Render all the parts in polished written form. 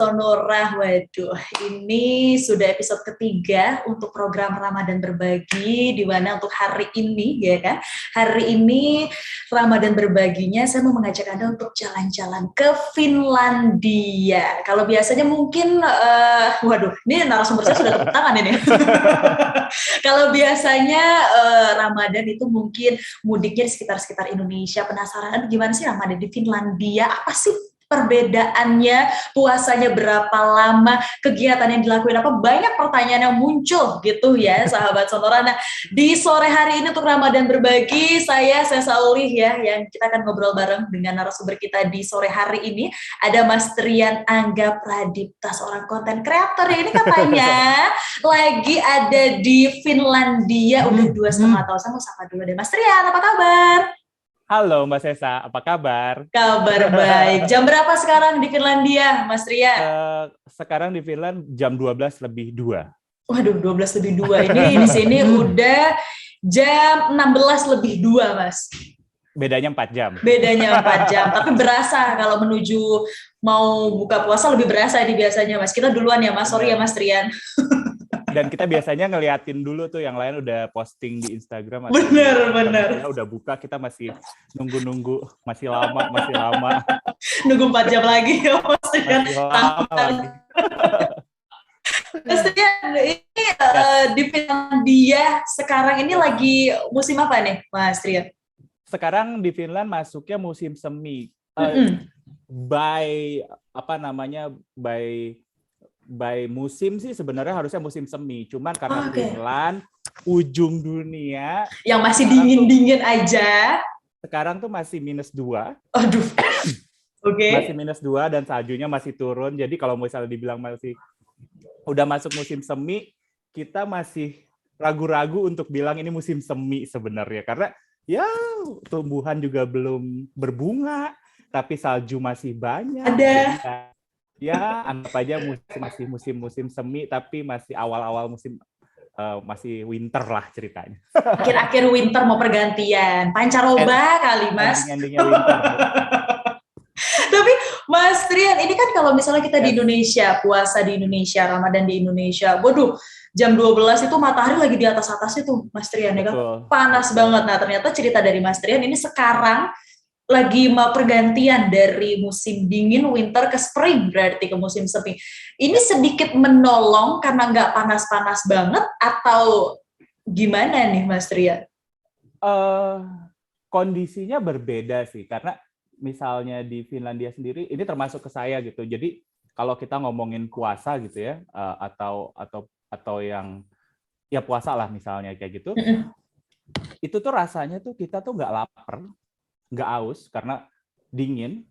Sonora, waduh, ini sudah episode ketiga untuk program Ramadan Berbagi, di mana untuk hari ini, ya kan, hari ini Ramadan Berbaginya saya mau mengajak Anda untuk jalan-jalan ke Finlandia. Kalau biasanya mungkin, waduh, ini narasumber saya sudah tepuk tangan ini. Kalau biasanya Ramadan itu mungkin mudiknya di sekitar-sekitar Indonesia, penasaran gimana sih Ramadan di Finlandia, apa sih perbedaannya, puasanya berapa lama, kegiatan yang dilakuin apa, banyak pertanyaan yang muncul gitu ya sahabat Sonora. Nah, di sore hari ini untuk Ramadan Berbagi, saya Saulih ya, yang kita akan ngobrol bareng dengan narasumber kita di sore hari ini. Ada Mas Trian Angga Pradipta, seorang konten kreator yang ini katanya lagi ada di Finlandia udah 2,5 tahun. Saya mau sapa dulu deh, Mas Trian, apa kabar? Halo Mbak Sesa, apa kabar? Kabar baik. Jam berapa sekarang di Finlandia, Mas Ria? Sekarang di Finland jam 12:02. Waduh, 12:02. Ini di sini udah jam 16:02, Mas. Bedanya 4 jam. Bedanya 4 jam, tapi berasa kalau menuju mau buka puasa lebih berasa ini biasanya, Mas. Kita duluan ya, Mas. Sorry ya, Mas Trian. Dan kita biasanya ngeliatin dulu tuh yang lain udah posting di Instagram. Bener. Ya udah buka, kita masih nunggu, masih lama. Nunggu 4 jam lagi ya, Mas Trian. Mas Trian, ini di Finlandia sekarang ini lagi musim apa nih, Mas Trian? Sekarang di Finland masuknya musim semi. By musim sih sebenarnya harusnya musim semi, cuman karena Finland ujung dunia yang masih dingin-dingin aja. Sekarang tuh masih -2. Aduh. Oke. Masih -2 dan saljunya masih turun. Jadi kalau misalnya dibilang masih udah masuk musim semi, kita masih ragu-ragu untuk bilang ini musim semi sebenarnya, karena ya tumbuhan juga belum berbunga, tapi salju masih banyak. Ada. Ya, anggap aja masih musim semi, tapi masih awal-awal musim, masih winter lah ceritanya. Akhir-akhir winter mau pergantian, pancaroba kali, Mas. Ending-endingnya winter. Tapi Mas Trian, ini kan kalau misalnya kita di Indonesia, puasa di Indonesia, Ramadan di Indonesia, waduh, jam 12 itu matahari lagi di atas-atas itu, Mas Trian, ya kan? Panas banget. Nah, ternyata cerita dari Mas Trian ini sekarang lagi mau pergantian dari musim dingin winter ke spring, berarti ke musim semi. Ini sedikit menolong karena nggak panas-panas banget atau gimana nih, Mas Trian? Kondisinya berbeda sih, karena misalnya di Finlandia sendiri, ini termasuk ke saya gitu. Jadi kalau kita ngomongin puasa gitu ya, atau yang ya puasa lah misalnya kayak gitu, itu tuh rasanya tuh kita tuh nggak lapar, nggak aus karena dingin,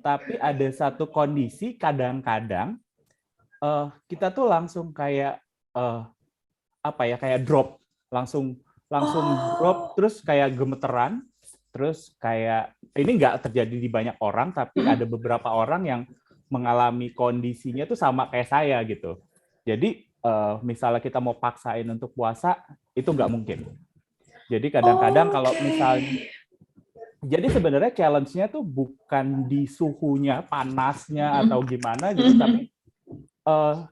tapi ada satu kondisi kadang-kadang kita tuh langsung kayak kayak drop, langsung drop, terus kayak gemeteran, terus kayak ini nggak terjadi di banyak orang, tapi ada beberapa orang yang mengalami kondisinya tuh sama kayak saya gitu. Jadi misalnya kita mau paksain untuk puasa itu nggak mungkin. Jadi kadang-kadang kalau misalnya, jadi sebenarnya challenge-nya tuh bukan di suhunya, panasnya atau gimana gitu, tapi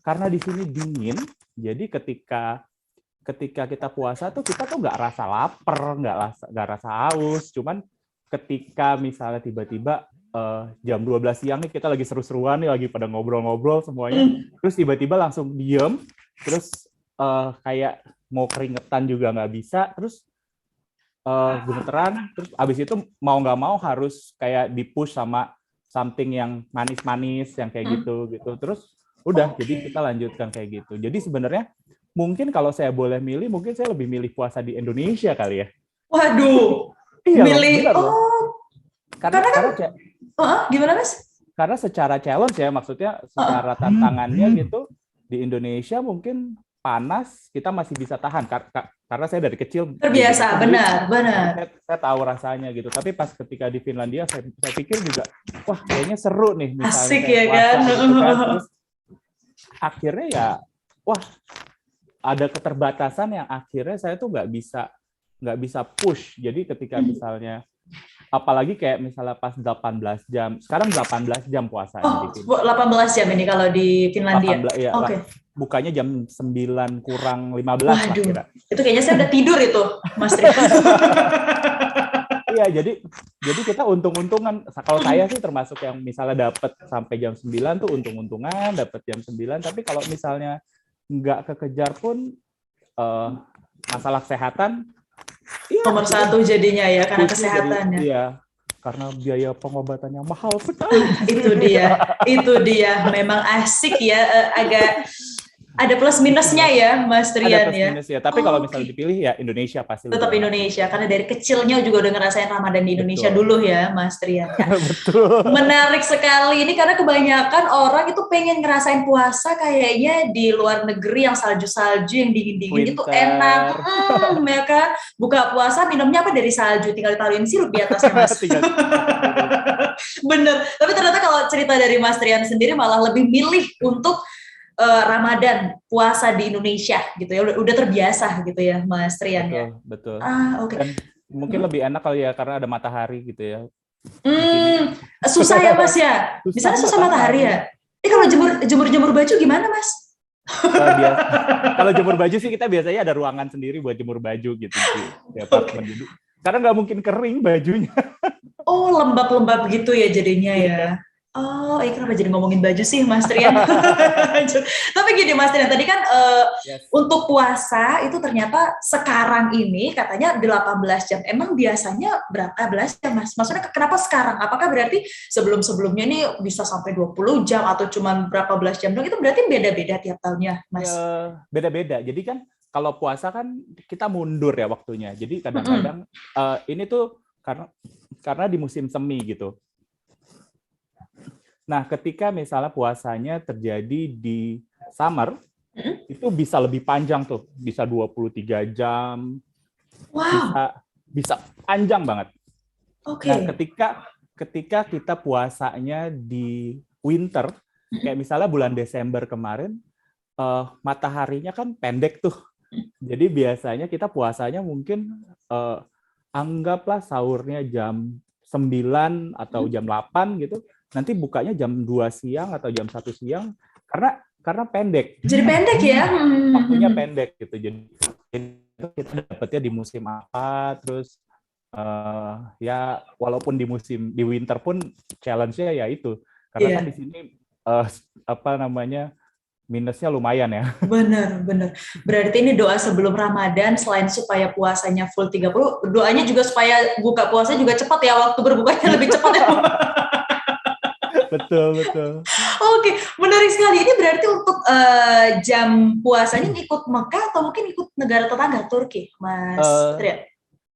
karena di sini dingin, jadi ketika kita puasa tuh kita tuh nggak rasa lapar, nggak rasa haus, cuman ketika misalnya tiba-tiba jam 12 siang nih kita lagi seru-seruan nih, lagi pada ngobrol-ngobrol semuanya, terus tiba-tiba langsung diem, terus kayak mau keringetan juga nggak bisa, terus gemeteran, terus abis itu mau nggak mau harus kayak di-push sama something yang manis-manis, yang kayak gitu. Terus udah, jadi kita lanjutkan kayak gitu. Jadi sebenarnya mungkin kalau saya boleh milih, mungkin saya lebih milih puasa di Indonesia kali ya. Waduh, iya, milih, karena gimana Mas? Karena secara challenge ya, maksudnya secara tantangannya gitu, di Indonesia mungkin panas kita masih bisa tahan karena saya dari kecil terbiasa, benar. Saya tahu rasanya gitu. Tapi pas ketika di Finlandia saya pikir juga, wah kayaknya seru nih misalnya. Asik ya kan? Gitu kan. Terus akhirnya ya, wah ada keterbatasan yang akhirnya saya tuh nggak bisa push. Jadi ketika misalnya apalagi kayak misalnya pas 18 jam. Sekarang 18 jam puasanya di sini. 18 jam ini kalau di Finlandia. 18 ya, Oke. bukanya jam 9 kurang 15 lah Waduh, kira. itu kayaknya saya udah tidur itu, Mas Tri. Iya, jadi kita untung-untungan. Kalau saya sih termasuk yang misalnya dapat sampai jam 9 tuh untung-untungan, dapat jam 9. Tapi kalau misalnya nggak kekejar pun masalah kesehatan, iya, Nomor satu jadinya ya, karena jadi, kesehatannya. iya, karena biaya pengobatannya mahal sekali. Itu dia. Memang asik ya, agak ada plus minusnya ya, Mas Trian Ada plus ya. minus ya. Tapi kalau misalnya dipilih ya Indonesia pasti Tetap lebih enak. Indonesia, karena dari kecilnya juga udah ngerasain Ramadan di Indonesia Betul. dulu ya, Mas Trian. Ya. Betul. Menarik sekali ini karena kebanyakan orang itu pengen ngerasain puasa kayaknya di luar negeri yang salju-salju, yang dingin-dingin itu enak. Ya kan? Buka puasa minumnya apa dari salju, tinggal ditaruhin sirup di atasnya, Mas. Bener. Tapi ternyata kalau cerita dari Mas Trian sendiri malah lebih milih untuk Ramadan puasa di Indonesia gitu ya, udah terbiasa gitu ya, Mas Trian ya. Betul. Oke. Dan mungkin lebih enak kali ya karena ada matahari gitu ya. Susah ya Mas ya. Di sana susah matahari ya. Kalau jemur baju gimana Mas? Kalau jemur baju sih kita biasanya ada ruangan sendiri buat jemur baju gitu di apartemen dulu. Karena nggak mungkin kering bajunya. Oh, lembab-lembab gitu ya jadinya ya. Oh, kenapa jadi ngomongin baju sih, Mas Trian? Tapi gini, Mas Trian, tadi kan untuk puasa itu ternyata sekarang ini katanya 18 jam. Emang biasanya berapa belas jam, Mas? Maksudnya kenapa sekarang? Apakah berarti sebelum-sebelumnya ini bisa sampai 20 jam atau cuma berapa belas jam dong? Itu berarti beda-beda tiap tahunnya, Mas? Beda-beda. Jadi kan kalau puasa kan kita mundur ya waktunya. Jadi kadang-kadang ini tuh karena di musim semi gitu. Nah, ketika misalnya puasanya terjadi di summer, itu bisa lebih panjang tuh, bisa 23 jam, bisa panjang banget. Nah, ketika kita puasanya di winter, kayak misalnya bulan Desember kemarin, mataharinya kan pendek tuh. Jadi biasanya kita puasanya mungkin anggaplah sahurnya jam 9 atau jam 8 gitu. Nanti bukanya jam 2 siang atau jam 1 siang karena pendek. Jadi pendek ya? Waktunya pendek gitu. Jadi kita dapatnya di musim apa, terus ya walaupun di winter pun challenge-nya ya itu. Karena kan di sini minusnya lumayan ya. Benar. Berarti ini doa sebelum Ramadan selain supaya puasanya full 30, doanya juga supaya buka puasa juga cepat ya, waktu berbukanya lebih cepat ya. Betul. Oke, menarik sekali. Ini berarti untuk jam puasanya ikut Mekah atau mungkin ikut negara tetangga Turki, Mas Trian?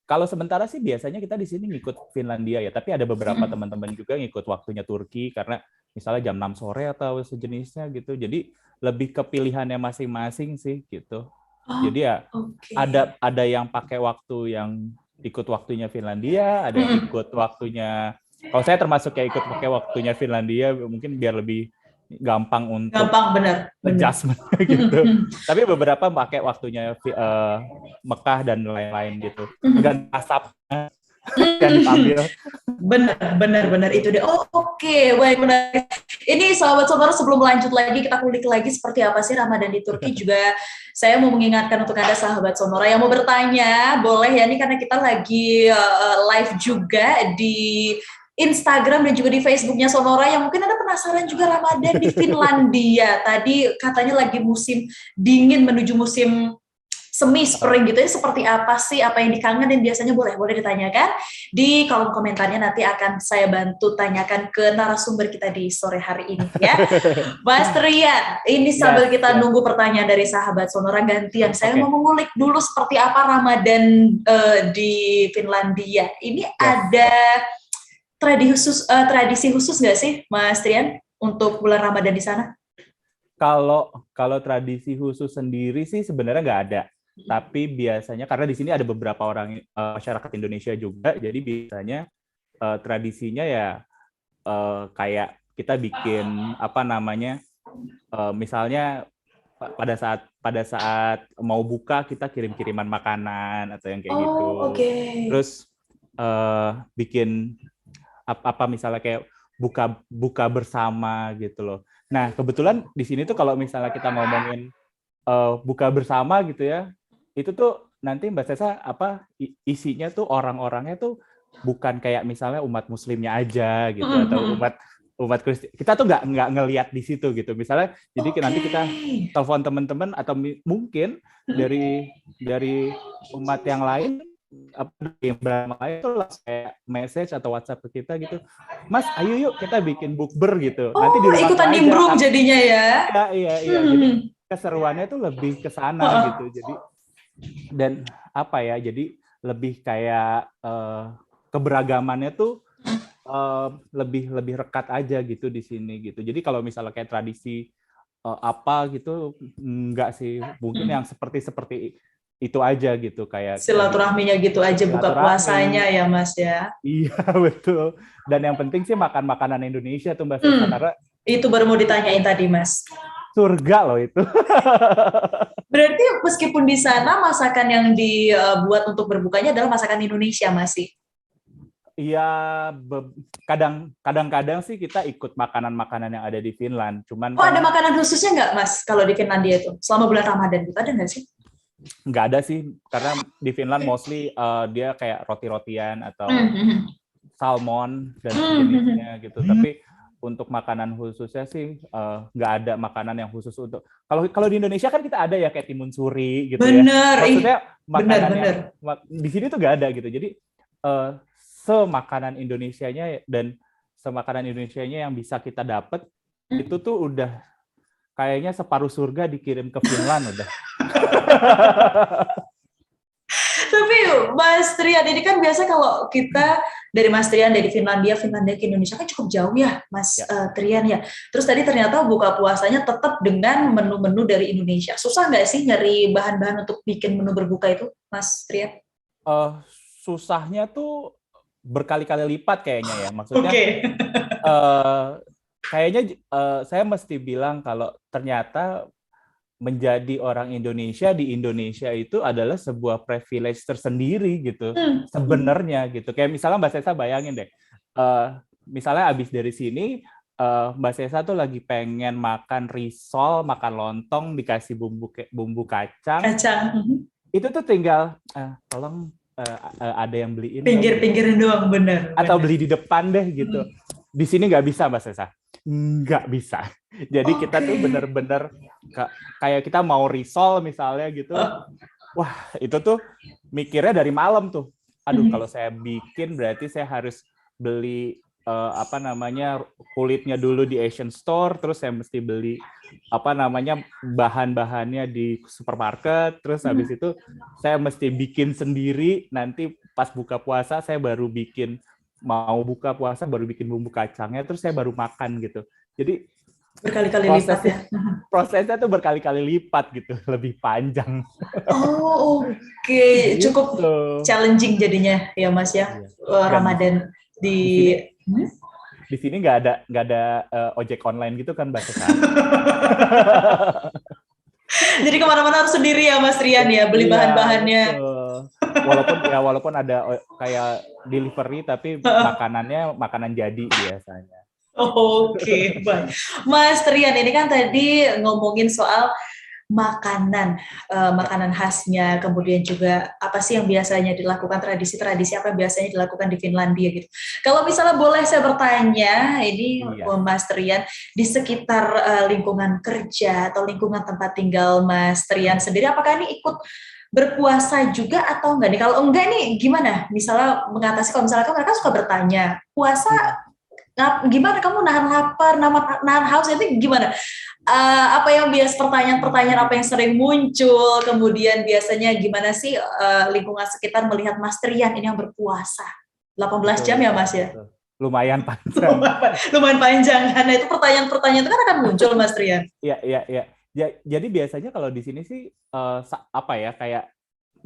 Kalau sementara sih biasanya kita di sini ngikut Finlandia ya, tapi ada beberapa teman-teman juga ngikut waktunya Turki karena misalnya jam 6 sore atau sejenisnya gitu. Jadi lebih ke pilihannya masing-masing sih gitu. Jadi ya ada yang pakai waktu yang ikut waktunya Finlandia, ada yang ikut waktunya. Kalau saya termasuk kayak ikut pakai waktunya Finlandia, mungkin biar lebih gampang untuk benar. adjustment gitu. Tapi beberapa pakai waktunya Mekah dan lain-lain gitu. Dan asapnya kan diambil. Benar itu deh. Oke, baik, menarik. Ini sahabat-sahabat sebelum lanjut lagi kita kulik lagi seperti apa sih Ramadan di Turki juga. Saya mau mengingatkan untuk Anda sahabat Sonora yang mau bertanya, boleh ya, ini karena kita lagi live juga di Instagram dan juga di Facebooknya Sonora yang mungkin Anda penasaran juga Ramadan di Finlandia. Tadi katanya lagi musim dingin menuju musim semi spring gitu ya, seperti apa sih, apa yang dikangenin biasanya, boleh ditanyakan di kolom komentarnya, nanti akan saya bantu tanyakan ke narasumber kita di sore hari ini ya. Mas Trian, ini sambil kita nunggu pertanyaan dari sahabat Sonora, gantian saya mau mengulik dulu seperti apa Ramadan di Finlandia. Ini ada tradisi khusus nggak sih Mas Trian untuk bulan Ramadan di sana? Kalau tradisi khusus sendiri sih sebenarnya nggak ada. Tapi biasanya karena di sini ada beberapa orang masyarakat Indonesia juga, jadi biasanya tradisinya ya kayak kita bikin misalnya pada saat mau buka kita kirim-kiriman makanan atau yang kayak gitu. Okay. Terus bikin apa misalnya kayak buka bersama gitu loh. Nah, kebetulan di sini tuh kalau misalnya kita ngomongin buka bersama gitu ya, itu tuh nanti Mbak Sesa isinya tuh orang-orangnya tuh bukan kayak misalnya umat muslimnya aja gitu atau umat Kristen. Kita tuh nggak ngelihat di situ gitu. Misalnya jadi nanti kita telepon teman-teman atau mungkin dari umat yang lain yang lain tuh kayak message atau WhatsApp ke kita gitu, Mas, ayo yuk kita bikin bukber gitu. Nanti di rumah ikutan aja, nimbrung jadinya ya. Iya. Jadi keseruannya tuh lebih ke sana gitu. Jadi dan jadi lebih kayak keberagamannya tuh lebih rekat aja gitu di sini gitu. Jadi kalau misalnya kayak tradisi apa gitu enggak sih, mungkin yang seperti itu aja gitu, kayak silaturahminya gitu aja, buka puasanya ya Mas ya. Iya betul. Dan yang penting sih makan makanan Indonesia tuh Mbak Sesa, karena itu baru mau ditanyain tadi Mas. Surga loh itu. Berarti meskipun di sana masakan yang dibuat untuk berbukanya adalah masakan Indonesia masih? Iya, kadang-kadang sih kita ikut makanan-makanan yang ada di Finland. Cuman ada makanan khususnya nggak Mas kalau di Finlandia itu selama bulan Ramadan itu ada nggak sih? Nggak ada sih, karena di Finland mostly dia kayak roti-rotian atau salmon dan sejenisnya gitu. Tapi untuk makanan khususnya sih nggak ada makanan yang khusus untuk. Kalau di Indonesia kan kita ada ya kayak timun suri gitu ya. Maksudnya makanan yang di sini tuh nggak ada gitu. Jadi semakanan Indonesianya dan semakanan Indonesianya yang bisa kita dapat itu tuh udah kayaknya separuh surga dikirim ke Finland udah. Tapi Mas Trian, ini kan biasa kalau kita dari Mas Trian dari Finlandia ke Indonesia kan cukup jauh ya Mas Trian ya. Terus tadi ternyata buka puasanya tetap dengan menu-menu dari Indonesia. Susah nggak sih nyari bahan-bahan untuk bikin menu berbuka itu Mas Trian? Susahnya tuh berkali-kali lipat kayaknya ya. Maksudnya kayaknya saya mesti bilang kalau ternyata menjadi orang Indonesia di Indonesia itu adalah sebuah privilege tersendiri gitu sebenarnya gitu. Kayak misalnya Mbak Sesa bayangin deh, misalnya abis dari sini Mbak Sesa tuh lagi pengen makan risol, makan lontong dikasih bumbu kacang. Itu tuh tinggal tolong ada yang beliin. Pinggir-pinggirin doang, bener. Atau beli di depan deh gitu. Di sini nggak bisa Mbak Sesa. Nggak bisa. Jadi kita tuh bener-bener kayak kita mau risol misalnya gitu. Wah, itu tuh mikirnya dari malam tuh. Aduh, kalau saya bikin berarti saya harus beli kulitnya dulu di Asian Store, terus saya mesti beli bahan-bahannya di supermarket, terus habis itu saya mesti bikin sendiri, nanti pas buka puasa saya baru bikin, mau buka puasa baru bikin bumbu kacangnya, terus saya baru makan gitu. Jadi berkali-kali lipat ya. Prosesnya tuh berkali-kali lipat gitu, lebih panjang. Oke. Cukup challenging jadinya ya Mas ya. Ramadan di sini nggak ada ojek online gitu kan Mbak Sesa. Jadi kemana-mana harus sendiri ya Mas Rian ya, beli bahan-bahannya. Walaupun ada kayak delivery, tapi makanannya makanan jadi biasanya. Oke, baik. Mas Trian, ini kan tadi ngomongin soal makanan khasnya, kemudian juga apa sih yang biasanya dilakukan, tradisi-tradisi apa yang biasanya dilakukan di Finlandia gitu. Kalau misalnya boleh saya bertanya, ini Mas Trian, di sekitar lingkungan kerja atau lingkungan tempat tinggal Mas Trian sendiri, apakah ini ikut berpuasa juga atau enggak nih? Kalau enggak nih gimana? Misalnya mengatasi, kalau misalnya mereka suka bertanya, puasa gimana kamu nahan lapar, nahan haus, itu gimana? Apa yang pertanyaan-pertanyaan apa yang sering muncul, kemudian biasanya gimana sih lingkungan sekitar melihat Mas Trian ini yang berpuasa 18 jam ya Mas ya? Lumayan panjang. Lumayan panjang, karena itu pertanyaan-pertanyaan itu kan akan muncul Mas Trian. Iya. Jadi biasanya kalau di sini sih kayak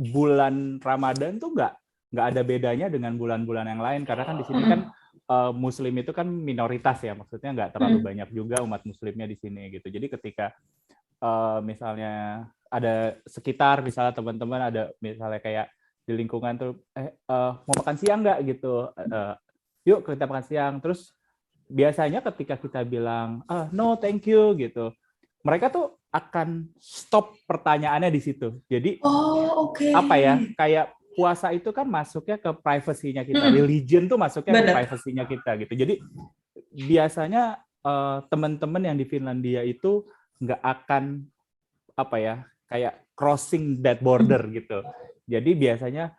bulan Ramadan tuh nggak ada bedanya dengan bulan-bulan yang lain, karena kan di sini kan Muslim itu kan minoritas ya, maksudnya nggak terlalu banyak juga umat Muslimnya di sini gitu. Jadi ketika misalnya ada sekitar, misalnya teman-teman ada misalnya kayak di lingkungan tuh mau makan siang nggak gitu, yuk kita makan siang. Terus biasanya ketika kita bilang no thank you gitu, mereka tuh akan stop pertanyaannya di situ. Jadi Oh, oke. apa ya, kayak puasa itu kan masuknya ke privasinya kita, Mm-mm. religion tuh masuknya ke Bener. privasinya kita gitu. Jadi biasanya teman-teman yang di Finlandia itu nggak akan apa ya, kayak crossing that border gitu. Jadi biasanya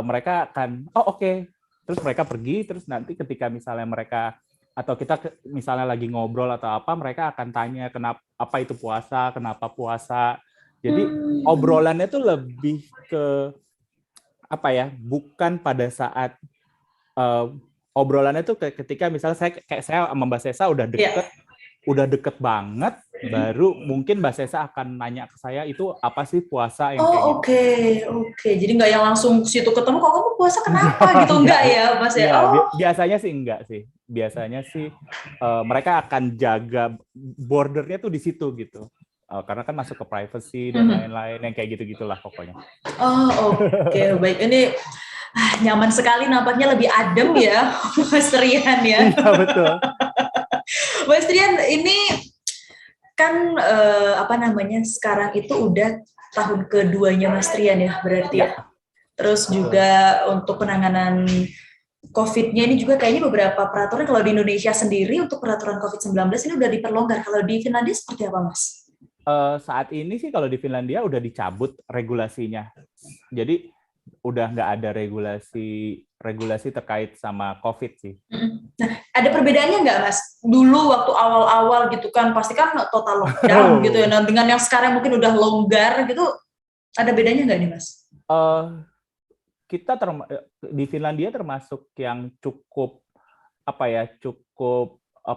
mereka akan oke. Terus mereka pergi, terus nanti ketika misalnya mereka atau kita misalnya lagi ngobrol atau apa, mereka akan tanya kenapa apa itu puasa, kenapa puasa. Jadi obrolannya tuh lebih ke apa ya, bukan pada saat obrolannya tuh ketika misalnya saya sama Mbak Sesa udah deket, udah deket banget, baru mungkin Mbak Sesa akan nanya ke saya itu apa sih puasa yang kayak gitu. Oke. Jadi nggak yang langsung situ ketemu, kok kamu puasa kenapa gitu, enggak ya Mas ya? Iya, Oh. biasanya sih enggak sih. Biasanya sih mereka akan jaga bordernya tuh di situ gitu. Karena kan masuk ke privacy dan lain-lain yang kayak gitu-gitulah pokoknya. Oke. Baik. Ini nyaman sekali, nampaknya lebih adem ya Mas Rian ya. Iya, betul. Mas Rian, ini kan sekarang itu udah tahun keduanya Mas Rian ya berarti ya. Terus juga untuk penanganan COVID-nya ini juga kayaknya beberapa peraturan, kalau di Indonesia sendiri untuk peraturan COVID-19 ini udah diperlonggar. Kalau di Finlandia seperti apa, Mas? Saat ini sih kalau di Finlandia udah dicabut regulasinya. Jadi udah nggak ada regulasi terkait sama COVID sih. Nah, ada perbedaannya nggak, Mas? Dulu waktu awal-awal gitu kan, pasti kan total lockdown gitu ya. Nah, dengan yang sekarang mungkin udah longgar gitu, ada bedanya nggak nih, Mas? Kita di Finlandia termasuk yang cukup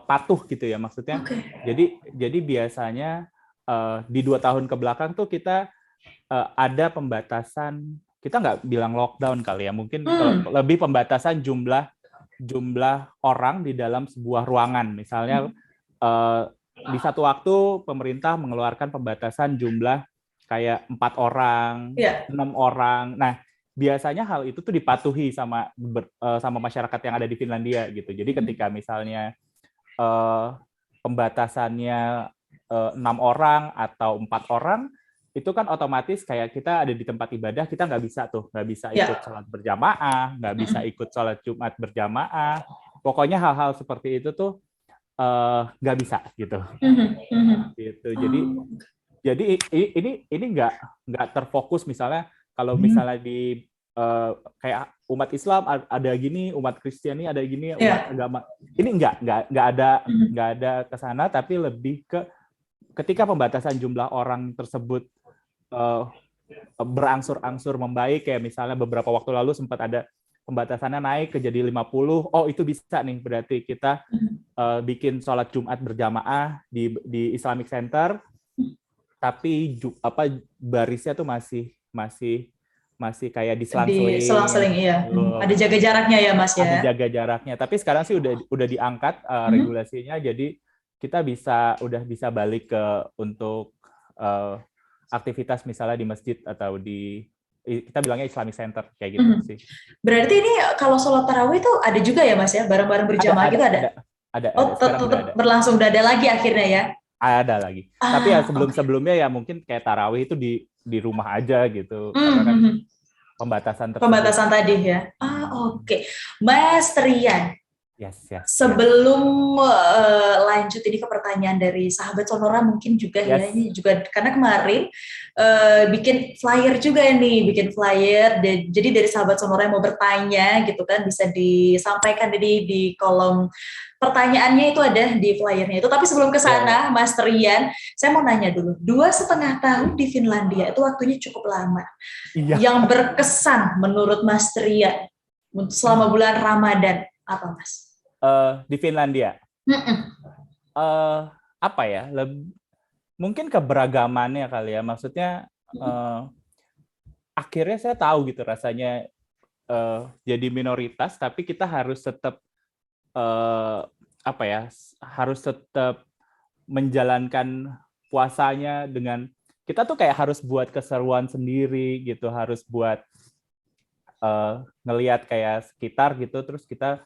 patuh gitu ya, maksudnya. Jadi biasanya di 2 tahun ke belakang tuh kita ada pembatasan, kita nggak bilang lockdown kali ya, mungkin lebih pembatasan jumlah orang di dalam sebuah ruangan. Misalnya di satu waktu pemerintah mengeluarkan pembatasan jumlah kayak 4 orang, 6 orang. Nah, biasanya hal itu tuh dipatuhi sama masyarakat yang ada di Finlandia gitu. Jadi ketika misalnya pembatasannya 6 orang atau 4 orang, itu kan otomatis kayak kita ada di tempat ibadah, kita nggak bisa ikut sholat berjamaah, nggak bisa ikut sholat Jumat berjamaah. Pokoknya hal-hal seperti itu tuh nggak bisa gitu. Gitu. Jadi ini nggak terfokus, misalnya kalau misalnya di kayak umat Islam ada gini, umat Kristiani ada gini, umat agama ini nggak ada ke sana, tapi lebih ke ketika pembatasan jumlah orang tersebut berangsur-angsur membaik, kayak misalnya beberapa waktu lalu sempat ada pembatasannya naik ke jadi 50, itu bisa nih berarti kita bikin sholat Jumat berjamaah di Islamic Center, tapi barisnya tuh masih kayak diselang-seling. Diselang-seling, iya. Ada jaga jaraknya ya, Mas ya. Ada jaga jaraknya. Tapi sekarang sih udah diangkat regulasinya, jadi kita udah bisa balik ke untuk aktivitas misalnya di masjid atau kita bilangnya Islamic Center kayak gitu sih. Berarti ini kalau sholat tarawih itu ada juga ya, Mas ya, bareng-bareng berjamaah gitu ada? Ada. Tetap berlangsung, udah ada lagi akhirnya ya? Ada lagi. Tapi ya sebelumnya ya mungkin kayak tarawih itu di rumah aja gitu. Karena kan pembatasan tadi ya. Oke. Mas Rian. Yes. Sebelum lanjut ini ke pertanyaan dari sahabat Sonora mungkin juga ya, ini juga karena kemarin bikin flyer juga bikin flyer. Jadi dari sahabat Sonora yang mau bertanya gitu kan, bisa disampaikan di kolom pertanyaannya itu ada di flyernya itu. Tapi sebelum ke sana, Mas Rian, saya mau nanya dulu. 2,5 tahun di Finlandia itu waktunya cukup lama. Yang berkesan menurut Mas Rian selama bulan Ramadan apa, Mas? Di Finlandia? Apa ya? Mungkin keberagamannya kali ya. Maksudnya akhirnya saya tahu gitu rasanya jadi minoritas, tapi kita harus tetap harus tetap menjalankan puasanya dengan kita tuh kayak harus buat keseruan sendiri gitu, harus buat ngelihat kayak sekitar gitu, terus kita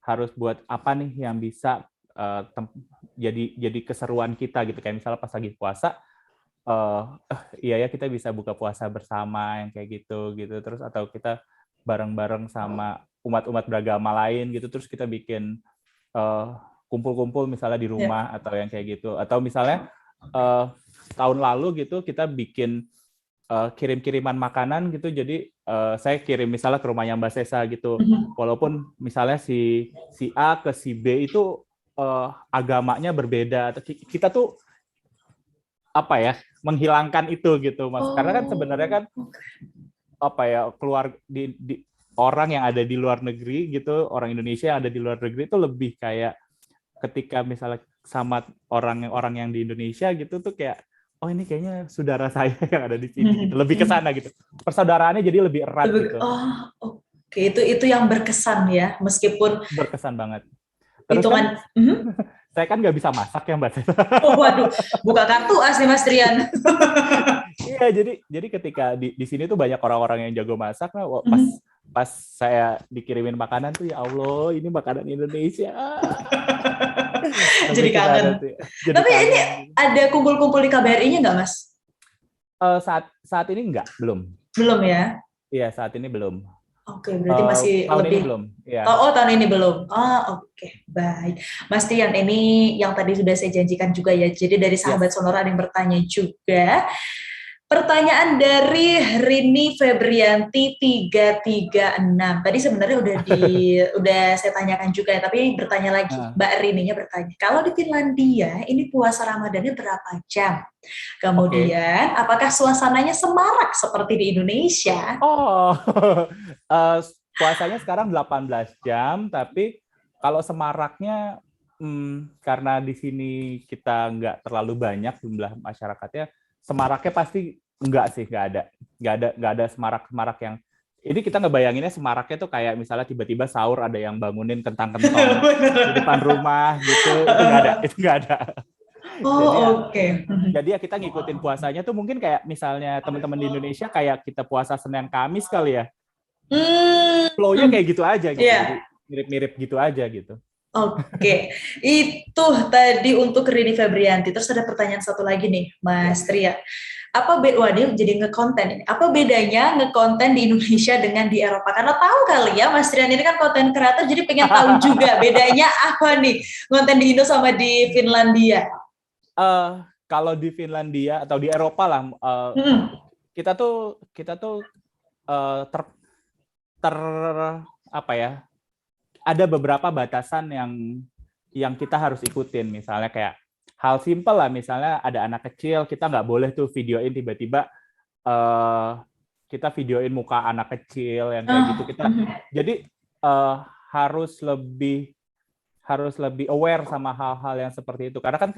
harus buat apa nih yang bisa jadi keseruan kita gitu, kayak misalnya pas lagi puasa, iya ya kita bisa buka puasa bersama yang kayak gitu, terus atau kita bareng-bareng sama umat-umat beragama lain gitu, terus kita bikin kumpul-kumpul misalnya di rumah atau yang kayak gitu, atau misalnya tahun lalu gitu kita bikin kirim-kiriman makanan gitu, jadi saya kirim misalnya ke rumahnya Mbak Sesa gitu, walaupun misalnya si A ke si B itu agamanya berbeda, kita tuh apa ya, menghilangkan itu gitu Mas, karena kan sebenarnya kan apa ya, keluar di orang yang ada di luar negeri gitu, orang Indonesia yang ada di luar negeri itu lebih kayak ketika misalnya sama orang yang di Indonesia gitu tuh kayak, oh ini kayaknya saudara saya yang ada di sini gitu, lebih ke sana gitu, persaudaraannya jadi lebih erat gitu. Oke, itu yang berkesan ya, meskipun berkesan banget. Terus hitungan, kan saya kan nggak bisa masak ya Mbak. Oh waduh, buka kartu as nih Mas Trian. Iya, jadi ketika di sini tuh banyak orang-orang yang jago masak, nah pas saya dikirimin makanan tuh, ya Allah ini makanan Indonesia. Jadi kangen. Tapi kangen. Ini ada kumpul-kumpul di KBRI-nya nggak Mas? Saat ini belum. Belum ya? Iya, saat ini belum. Oke, berarti masih tahun lebih. Ini belum. Ya. Tahun ini belum. Oke, baik. Mas Tian, ini yang tadi sudah saya janjikan juga ya. Jadi dari sahabat Sonora ada yang bertanya juga. Pertanyaan dari Rini Febrianti 336. Tadi sebenarnya udah saya tanyakan juga ya, tapi bertanya lagi. Mbak Rininya bertanya, kalau di Finlandia ini puasa Ramadannya berapa jam? Kemudian, apakah suasananya semarak seperti di Indonesia? Puasanya sekarang 18 jam, tapi kalau semaraknya karena di sini kita nggak terlalu banyak jumlah masyarakatnya, semaraknya pasti nggak ada semarak yang ini kita ngebayanginnya semaraknya tuh kayak misalnya tiba-tiba sahur ada yang bangunin kentang-kentang di depan rumah gitu, itu nggak ada. Jadi ya kita ngikutin puasanya tuh mungkin kayak misalnya teman-teman di Indonesia kayak kita puasa Senin Kamis kali ya, flow-nya kayak gitu aja gitu, jadi mirip-mirip gitu aja gitu. Oke, itu tadi untuk Rini Febrianti. Terus ada pertanyaan satu lagi nih, Mas Tria. Dia jadi ngekonten ini. Apa bedanya ngekonten di Indonesia dengan di Eropa? Karena tahu kali ya, Mas Trian ini kan konten kreator, jadi pengen tahu juga bedanya apa nih konten di Indo sama di Finlandia. Kalau di Finlandia atau di Eropa lah, kita tuh apa ya? Ada beberapa batasan yang kita harus ikutin, misalnya kayak hal simpel lah, misalnya ada anak kecil, kita nggak boleh tuh videoin tiba-tiba kita videoin muka anak kecil yang kayak gitu. Jadi harus lebih aware sama hal-hal yang seperti itu, karena kan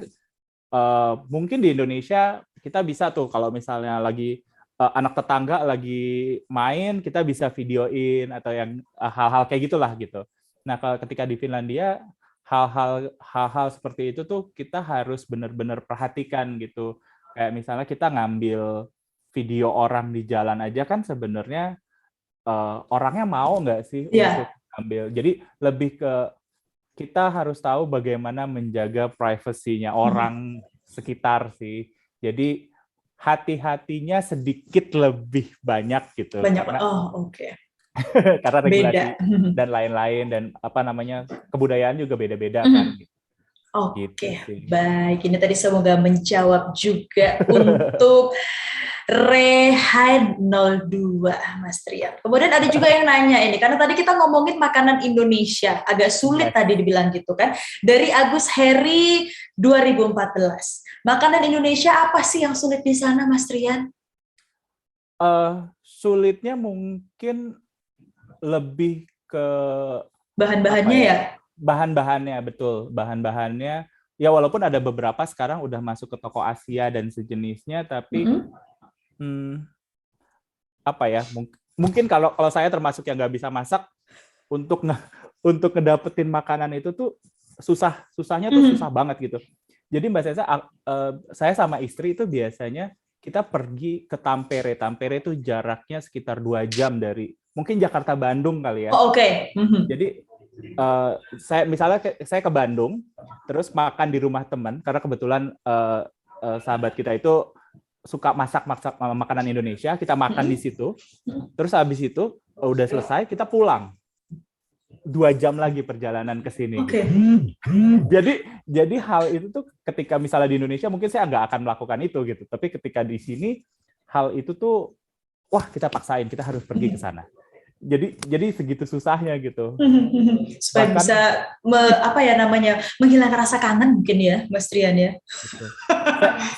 mungkin di Indonesia kita bisa tuh kalau misalnya lagi anak tetangga lagi main, kita bisa videoin atau yang hal-hal kayak gitulah gitu. Nah, ketika di Finlandia, hal-hal seperti itu tuh kita harus benar-benar perhatikan gitu. Kayak misalnya kita ngambil video orang di jalan aja kan sebenarnya orangnya mau nggak sih untuk ambil. Jadi lebih ke kita harus tahu bagaimana menjaga privasinya orang sekitar sih. Jadi hati-hatinya sedikit lebih banyak gitu. Karena regulasi dan lain-lain dan kebudayaan juga beda-beda kan. Oke, baik. Ini tadi semoga menjawab juga untuk Rehan 02, Mas Trian. Kemudian ada juga yang nanya ini, karena tadi kita ngomongin makanan Indonesia, agak sulit tadi dibilang gitu kan. Dari Agus Heri 2014. Makanan Indonesia apa sih yang sulit di sana, Mas Trian? Sulitnya mungkin lebih ke bahan-bahannya ya? Bahan-bahannya, betul. Bahan-bahannya, ya walaupun ada beberapa sekarang udah masuk ke toko Asia dan sejenisnya, tapi mungkin kalau saya termasuk yang nggak bisa masak, untuk ngedapetin makanan itu tuh susahnya tuh susah banget gitu. Jadi Mbak Sesa, saya sama istri itu biasanya kita pergi ke Tampere. Tampere itu jaraknya sekitar 2 jam mungkin Jakarta Bandung kali ya. Oh, oke. Jadi saya ke Bandung, terus makan di rumah teman karena kebetulan sahabat kita itu suka masak makanan Indonesia, kita makan di situ. Terus habis itu udah selesai, kita pulang. 2 jam lagi perjalanan ke sini. Oke. Jadi hal itu tuh ketika misalnya di Indonesia mungkin saya nggak akan melakukan itu gitu. Tapi ketika di sini hal itu tuh wah kita paksain, kita harus pergi ke sana. Jadi segitu susahnya gitu. Supaya bisa menghilangkan rasa kangen mungkin ya, Mas Trian ya.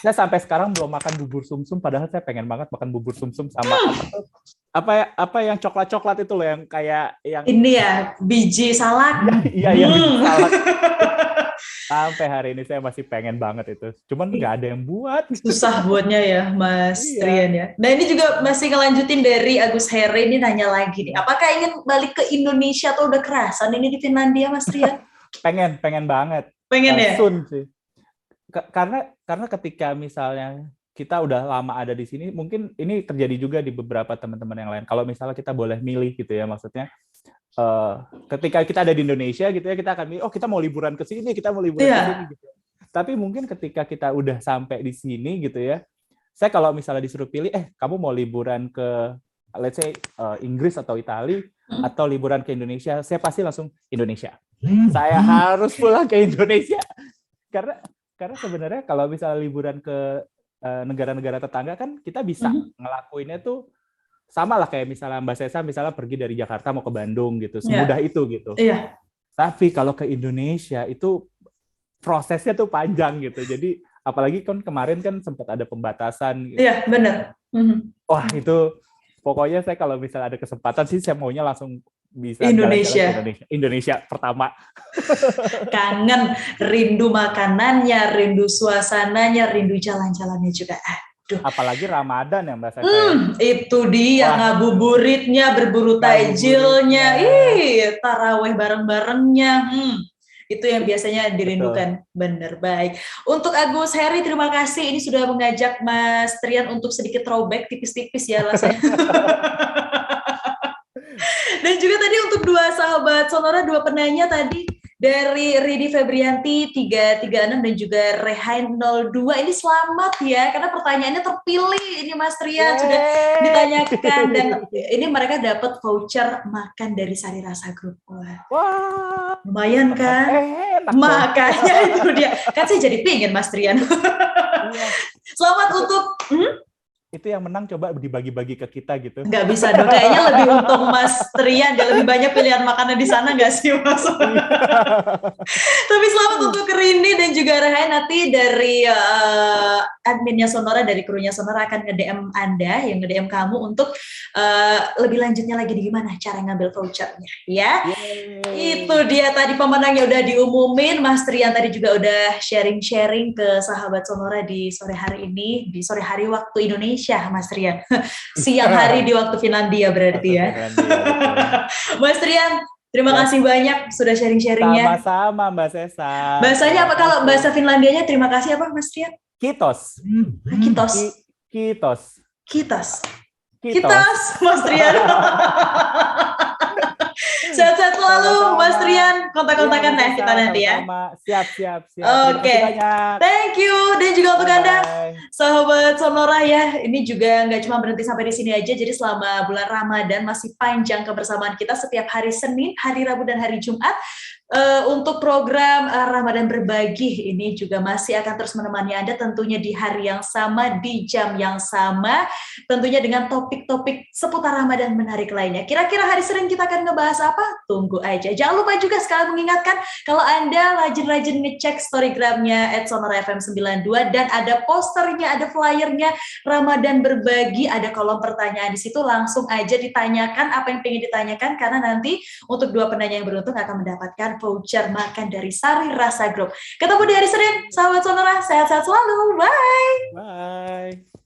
Saya sampai sekarang belum makan bubur sumsum, padahal saya pengen banget makan bubur sumsum sama apa yang coklat itu loh, yang kayak yang ini ya biji salak. Iya biji salak. Sampai hari ini saya masih pengen banget itu, cuman nggak ada yang buat. Susah buatnya ya, Mas Trian ya. Nah ini juga masih ngelanjutin dari Agus Heri, ini nanya lagi nih, apakah ingin balik ke Indonesia atau udah kerasan ini di Finlandia, Mas Trian? pengen banget. Pengen ya? Soon sih. Karena ketika misalnya kita udah lama ada di sini, mungkin ini terjadi juga di beberapa teman-teman yang lain. Kalau misalnya kita boleh milih gitu ya, maksudnya ketika kita ada di Indonesia gitu ya, kita akan milih, kita mau liburan ke sini, kita mau liburan ke sini gitu. Tapi mungkin ketika kita udah sampai di sini gitu ya, saya kalau misalnya disuruh pilih, kamu mau liburan ke let's say Inggris atau Italia atau liburan ke Indonesia, saya pasti langsung Indonesia. Saya harus pulang ke Indonesia. Karena sebenarnya kalau misalnya liburan ke negara-negara tetangga kan kita bisa ngelakuinnya tuh sama lah kayak misalnya Mbak Sesa misalnya pergi dari Jakarta mau ke Bandung gitu, semudah itu gitu. Iya. Tapi kalau ke Indonesia itu prosesnya tuh panjang gitu. Jadi apalagi kan kemarin kan sempat ada pembatasan. Gitu. Iya, benar. Wah, itu pokoknya saya kalau misalnya ada kesempatan sih saya maunya langsung bisa Indonesia pertama. Kangen, rindu makanannya, rindu suasananya, rindu jalan-jalannya juga. Aduh. Apalagi Ramadan ya Mbak Sasa. Itu dia ngabuburitnya, berburu tajilnya, taraweh bareng-barengnya. Itu yang biasanya dirindukan. Betul. Bener, baik. Untuk Agus Heri, terima kasih. Ini sudah mengajak Mas Trian untuk sedikit throwback tipis-tipis ya rasanya. Dan juga tadi untuk 2 sahabat Sonora, 2 penanya tadi dari Ridi Febrianti 336 dan juga Rehain 02. Ini selamat ya, karena pertanyaannya terpilih. Ini Mas Trian sudah ditanyakan dan ini mereka dapat voucher makan dari Sari Rasa Group. Wah, lumayan kan? Makanya itu dia. Kan saya jadi pingin Mas Trian. Selamat untuk itu yang menang coba dibagi-bagi ke kita gitu. Nggak bisa dong, kayaknya lebih untung Mas Trian, dia lebih banyak pilihan makanan di sana nggak sih Mas? Tapi selamat untuk Rini dan juga Rehan, nanti dari adminnya Sonora, dari krunya Sonora akan nge-DM Anda, yang nge-DM kamu untuk lebih lanjutnya lagi di gimana cara ngambil vouchernya ya. Itu dia tadi pemenangnya udah diumumin, Mas Trian tadi juga udah sharing-sharing ke sahabat Sonora di sore hari ini, di sore hari waktu Indonesia. Mas Trian, siang hari di waktu Finlandia berarti ya. Mas Trian, terima kasih banyak sudah sharing-sharingnya. Sama-sama Mbak Sesa. Bahasanya apa kalau bahasa Finlandianya terima kasih apa Mas Trian? Kitos. Kitos. Kitos. Kitos. Kitos, Mas Trian. Sehat-sehat selalu Mas Trian, kontak-kontakan ya kita nanti ya. Siap. Oke. Thank you. Dan juga untuk Anda sahabat Sonora ya, ini juga nggak cuma berhenti sampai di sini aja, jadi selama bulan Ramadan masih panjang kebersamaan kita setiap hari Senin, hari Rabu dan hari Jumat. Untuk program Ramadan Berbagi ini juga masih akan terus menemani Anda tentunya di hari yang sama, di jam yang sama, tentunya dengan topik-topik seputar Ramadan menarik lainnya. Kira-kira hari Senin kita akan ngebahas apa? Tunggu aja. Jangan lupa juga sekali mengingatkan kalau Anda rajin-rajin ngecek storygramnya @sonorafm92 dan ada posternya, ada flyernya Ramadan Berbagi, ada kolom pertanyaan di situ, langsung aja ditanyakan apa yang pengen ditanyakan karena nanti untuk 2 penanya yang beruntung akan mendapatkan voucher makan dari Sari Rasa Group. Ketemu di hari Senin, sahabat Sonora. Sehat-sehat selalu. Bye. Bye.